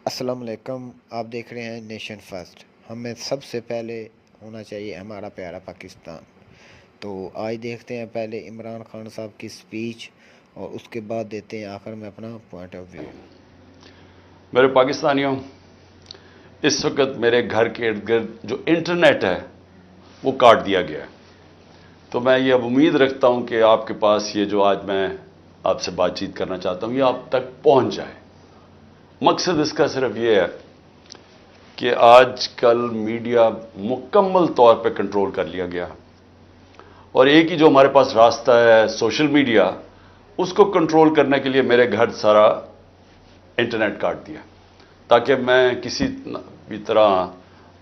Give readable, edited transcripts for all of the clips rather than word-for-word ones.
السلام علیکم، آپ دیکھ رہے ہیں نیشن فرسٹ۔ ہمیں سب سے پہلے ہونا چاہیے ہمارا پیارا پاکستان۔ تو آج دیکھتے ہیں پہلے عمران خان صاحب کی سپیچ اور اس کے بعد دیتے ہیں آخر میں اپنا پوائنٹ آف ویو۔ میرے پاکستانیوں، اس وقت میرے گھر کے ارد گرد جو انٹرنیٹ ہے وہ کاٹ دیا گیا ہے۔ تو میں یہ اب امید رکھتا ہوں کہ آپ کے پاس یہ جو آج میں آپ سے بات چیت کرنا چاہتا ہوں یہ آپ تک پہنچ جائے۔ مقصد اس کا صرف یہ ہے کہ آج کل میڈیا مکمل طور پہ کنٹرول کر لیا گیا، اور ایک ہی جو ہمارے پاس راستہ ہے سوشل میڈیا، اس کو کنٹرول کرنے کے لیے میرے گھر سارا انٹرنیٹ کاٹ دیا تاکہ میں کسی بھی طرح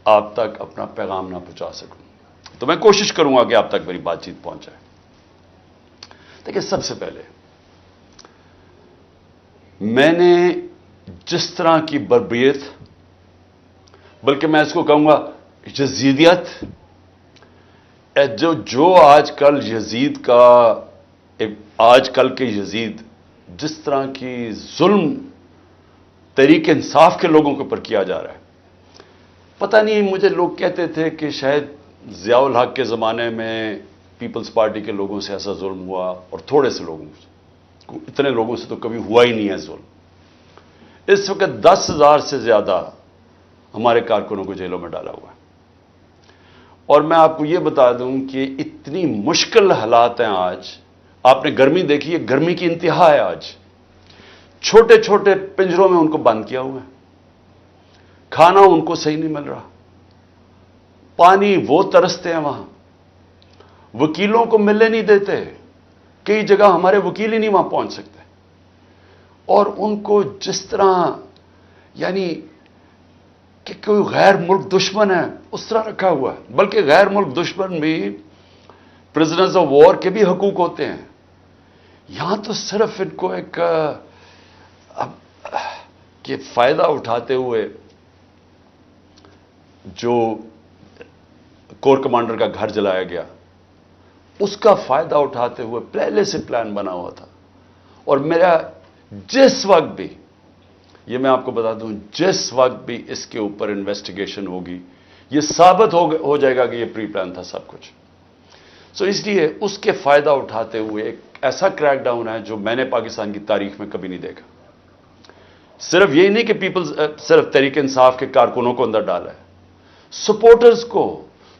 آپ تک اپنا پیغام نہ پہنچا سکوں۔ تو میں کوشش کروں گا کہ آپ تک میری بات چیت پہنچ جائے۔ دیکھیں، سب سے پہلے میں نے جس طرح کی بربریت، بلکہ میں اس کو کہوں گا یزیدیت، جو آج کل یزید کا، آج کل کے یزید جس طرح کی ظلم تحریک انصاف کے لوگوں کے اوپر کیا جا رہا ہے، پتہ نہیں، مجھے لوگ کہتے تھے کہ شاید ضیاء الحق کے زمانے میں پیپلز پارٹی کے لوگوں سے ایسا ظلم ہوا، اور تھوڑے سے لوگوں سے، اتنے لوگوں سے تو کبھی ہوا ہی نہیں ہے ظلم۔ اس وقت 10,000 سے زیادہ ہمارے کارکنوں کو جیلوں میں ڈالا ہوا ہے، اور میں آپ کو یہ بتا دوں کہ اتنی مشکل حالات ہیں آج۔ آپ نے گرمی دیکھی ہے، گرمی کی انتہا ہے آج۔ چھوٹے چھوٹے پنجروں میں ان کو بند کیا ہوا ہے، کھانا ان کو صحیح نہیں مل رہا، پانی وہ ترستے ہیں وہاں، وکیلوں کو ملنے نہیں دیتے، کئی جگہ ہمارے وکیل ہی نہیں وہاں پہنچ سکتے، اور ان کو جس طرح یعنی کہ کوئی غیر ملک دشمن ہے اس طرح رکھا ہوا ہے۔ بلکہ غیر ملک دشمن بھی پرزنرز آف وار کے بھی حقوق ہوتے ہیں۔ یہاں تو صرف ان کو ایک کہ فائدہ اٹھاتے ہوئے جو کور کمانڈر کا گھر جلایا گیا، اس کا فائدہ اٹھاتے ہوئے پہلے سے پلان بنا ہوا تھا۔ اور میرا جس وقت بھی، یہ میں آپ کو بتا دوں، جس وقت بھی اس کے اوپر انویسٹیگیشن ہوگی، یہ ثابت ہو جائے گا کہ یہ پری پلان تھا سب کچھ۔ سو اس لیے اس کے فائدہ اٹھاتے ہوئے ایک ایسا کریک ڈاؤن ہے جو میں نے پاکستان کی تاریخ میں کبھی نہیں دیکھا۔ صرف یہی نہیں کہ صرف تحریک انصاف کے کارکنوں کو اندر ڈالا ہے، سپورٹرز کو،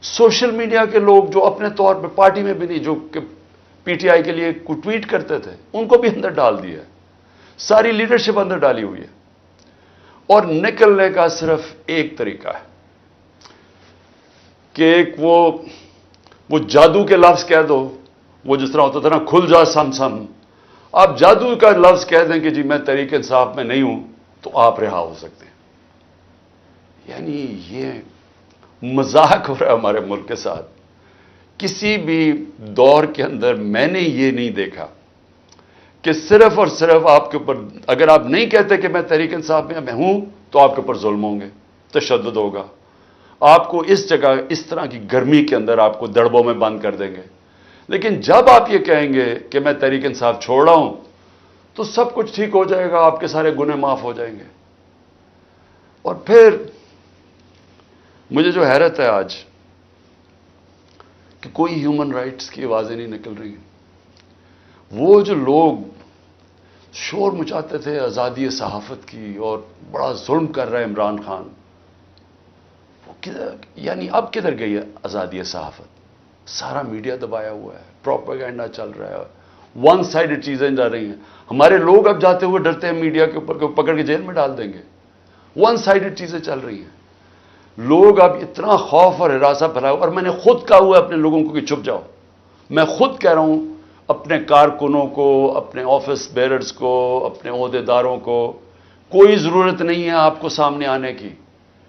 سوشل میڈیا کے لوگ جو اپنے طور پہ پارٹی میں بھی نہیں، جو کہ پی ٹی آئی کے لیے ٹویٹ کرتے تھے، ان کو بھی اندر ڈال دیا ہے۔ ساری لیڈرشپ اندر ڈالی ہوئی ہے، اور نکلنے کا صرف ایک طریقہ ہے کہ ایک وہ جادو کے لفظ کہہ دو، وہ جس طرح ہوتا تھا نا، کھل جا سم سم، آپ جادو کا لفظ کہہ دیں کہ جی میں تحریک انصاف میں نہیں ہوں، تو آپ رہا ہو سکتے ہیں۔ یعنی یہ مذاق ہو رہا ہے ہمارے ملک کے ساتھ۔ کسی بھی دور کے اندر میں نے یہ نہیں دیکھا کہ صرف اور صرف آپ کے اوپر، اگر آپ نہیں کہتے کہ میں تحریک انصاف میں ہوں، تو آپ کے اوپر ظلم ہوں گے، تشدد ہوگا، آپ کو اس جگہ اس طرح کی گرمی کے اندر آپ کو دڑبوں میں بند کر دیں گے۔ لیکن جب آپ یہ کہیں گے کہ میں تحریک انصاف چھوڑ رہا ہوں، تو سب کچھ ٹھیک ہو جائے گا، آپ کے سارے گناہ معاف ہو جائیں گے۔ اور پھر مجھے جو حیرت ہے آج کہ کوئی ہیومن رائٹس کی آوازیں نہیں نکل رہی ہیں۔ وہ جو لوگ شور مچاتے تھے آزادی صحافت کی اور بڑا ظلم کر رہا ہے عمران خان، یعنی اب کدھر گئی ہے آزادی صحافت؟ سارا میڈیا دبایا ہوا ہے، پروپیگنڈا چل رہا ہے، ون سائیڈڈ چیزیں جا رہی ہیں۔ ہمارے لوگ اب جاتے ہوئے ڈرتے ہیں میڈیا کے اوپر کہ پکڑ کے جیل میں ڈال دیں گے۔ ون سائیڈڈ چیزیں چل رہی ہیں، لوگ اب اتنا خوف اور ہراساں پھیلایا، اور میں نے خود کہا ہوا ہے اپنے لوگوں کو کہ چھپ جاؤ۔ میں خود کہہ رہا ہوں اپنے کارکنوں کو، اپنے آفس بیررز کو، اپنے عہدیداروں کو، کوئی ضرورت نہیں ہے آپ کو سامنے آنے کی،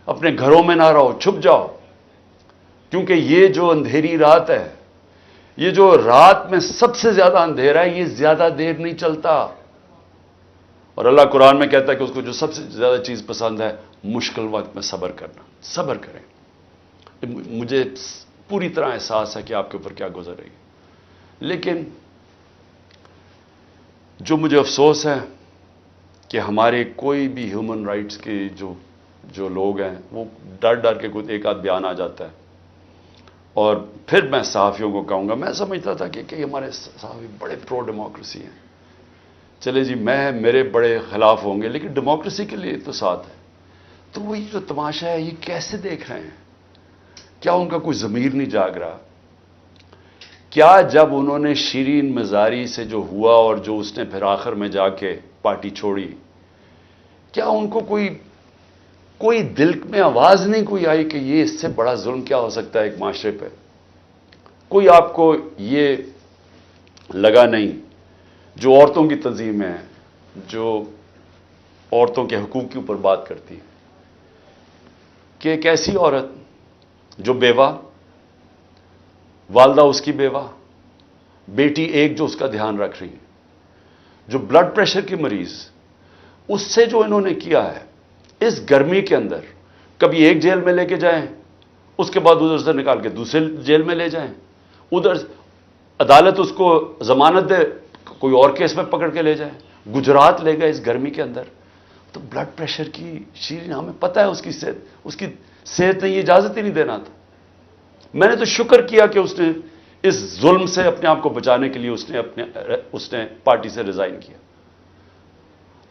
اپنے گھروں میں نہ رہو، چھپ جاؤ، کیونکہ یہ جو اندھیری رات ہے، یہ جو رات میں سب سے زیادہ اندھیرا ہے، یہ زیادہ دیر نہیں چلتا۔ اور اللہ قرآن میں کہتا ہے کہ اس کو جو سب سے زیادہ چیز پسند ہے، مشکل وقت میں صبر کرنا۔ صبر کریں۔ مجھے پوری طرح احساس ہے کہ آپ کے اوپر کیا گزر رہی ہے، لیکن جو مجھے افسوس ہے کہ ہمارے کوئی بھی ہیومن رائٹس کے جو لوگ ہیں وہ ڈر ڈر کے کوئی ایک آدھ بیان آ جاتا ہے، اور پھر میں صحافیوں کو کہوں گا، میں سمجھتا تھا کہ ہمارے صحافی بڑے پرو ڈیموکریسی ہیں، چلے جی میرے بڑے خلاف ہوں گے لیکن ڈیموکریسی کے لیے تو ساتھ ہے. تو وہ یہ جو تماشا ہے یہ کیسے دیکھ رہے ہیں؟ کیا ان کا کوئی ضمیر نہیں جاگ رہا؟ کیا جب انہوں نے شیرین مزاری سے جو ہوا اور جو اس نے پھر آخر میں جا کے پارٹی چھوڑی، کیا ان کو کوئی دل میں آواز نہیں کوئی آئی کہ یہ اس سے بڑا ظلم کیا ہو سکتا ہے ایک معاشرے پہ؟ کوئی آپ کو یہ لگا نہیں؟ جو عورتوں کی تنظیم ہے، جو عورتوں کے حقوق کے اوپر بات کرتی، کہ ایک ایسی عورت جو بیوہ، والدہ اس کی بیوہ، بیٹی ایک جو اس کا دھیان رکھ رہی ہے، جو بلڈ پریشر کی مریض، اس سے جو انہوں نے کیا ہے اس گرمی کے اندر، کبھی ایک جیل میں لے کے جائیں، اس کے بعد ادھر سے نکال کے دوسرے جیل میں لے جائیں، ادھر عدالت اس کو ضمانت دے، کوئی اور کیس میں پکڑ کے لے جائیں، گجرات لے گئے اس گرمی کے اندر. تو بلڈ پریشر کی شیرین، ہمیں پتہ ہے اس کی صحت نے یہ اجازت ہی نہیں دینا تھا. میں نے تو شکر کیا کہ اس نے اس ظلم سے اپنے آپ کو بچانے کے لیے اس نے پارٹی سے ریزائن کیا.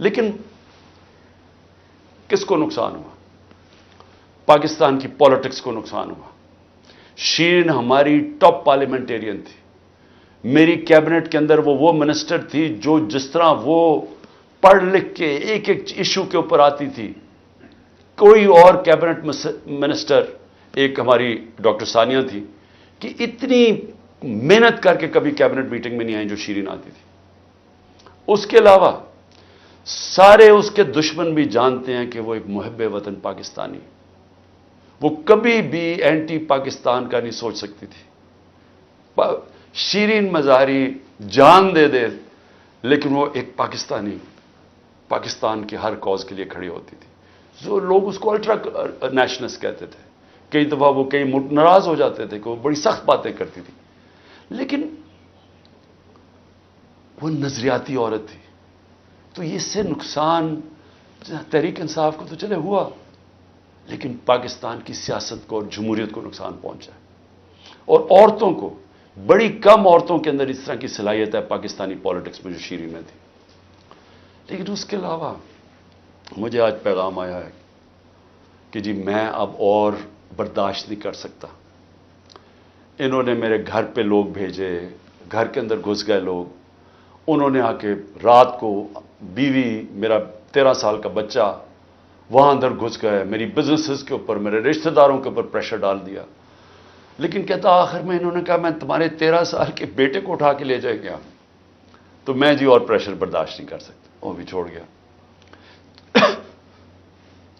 لیکن کس کو نقصان ہوا؟ پاکستان کی پالیٹکس کو نقصان ہوا. شیرین ہماری ٹاپ پارلیمنٹیرین تھی. میری کیبنٹ کے اندر وہ منسٹر تھی جو جس طرح وہ پڑھ لکھ کے ایک ایک ایشو کے اوپر آتی تھی، کوئی اور کیبنٹ منسٹر، ایک ہماری ڈاکٹر ثانیہ تھی، کہ اتنی محنت کر کے کبھی کیبنٹ میٹنگ میں نہیں آئی جو شیرین آتی تھی. اس کے علاوہ سارے اس کے دشمن بھی جانتے ہیں کہ وہ ایک محب وطن پاکستانی، وہ کبھی بھی اینٹی پاکستان کا نہیں سوچ سکتی تھی. شیرین مزاری جان دے دے لیکن وہ ایک پاکستان کے ہر کاز کے لیے کھڑی ہوتی تھی. جو لوگ اس کو الٹرا نیشنلسٹ کہتے تھے، کئی دفعہ وہ کئی ناراض ہو جاتے تھے کہ وہ بڑی سخت باتیں کرتی تھی، لیکن وہ نظریاتی عورت تھی. تو اس سے نقصان تحریک انصاف کو تو چلے ہوا، لیکن پاکستان کی سیاست کو اور جمہوریت کو نقصان پہنچا. اور عورتوں کو، بڑی کم عورتوں کے اندر اس طرح کی صلاحیت ہے پاکستانی پالیٹکس میں جو شیرین میں تھی. لیکن اس کے علاوہ مجھے آج پیغام آیا ہے کہ جی میں اب اور برداشت نہیں کر سکتا. انہوں نے میرے گھر پہ لوگ بھیجے، گھر کے اندر گھس گئے لوگ، انہوں نے آ کے رات کو بیوی، میرا 13 سال کا بچہ وہاں اندر گھس گئے، میری بزنسز کے اوپر، میرے رشتہ داروں کے اوپر پریشر ڈال دیا. لیکن کہتا آخر میں انہوں نے کہا میں تمہارے 13 سال کے بیٹے کو اٹھا کے لے جائے گیا. تو میں جی اور پریشر برداشت نہیں کر سکتا، وہ بھی چھوڑ گیا.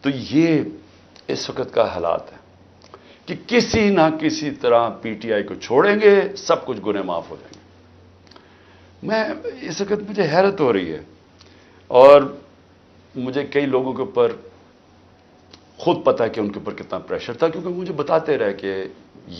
تو یہ اس وقت کا حالات ہے کہ کسی نہ کسی طرح پی ٹی آئی کو چھوڑیں گے، سب کچھ گناہ معاف ہو جائیں گے. میں اس وقت مجھے حیرت ہو رہی ہے، اور مجھے کئی لوگوں کے اوپر خود پتا ہے کہ ان کے اوپر کتنا پریشر تھا، کیونکہ مجھے بتاتے رہے کہ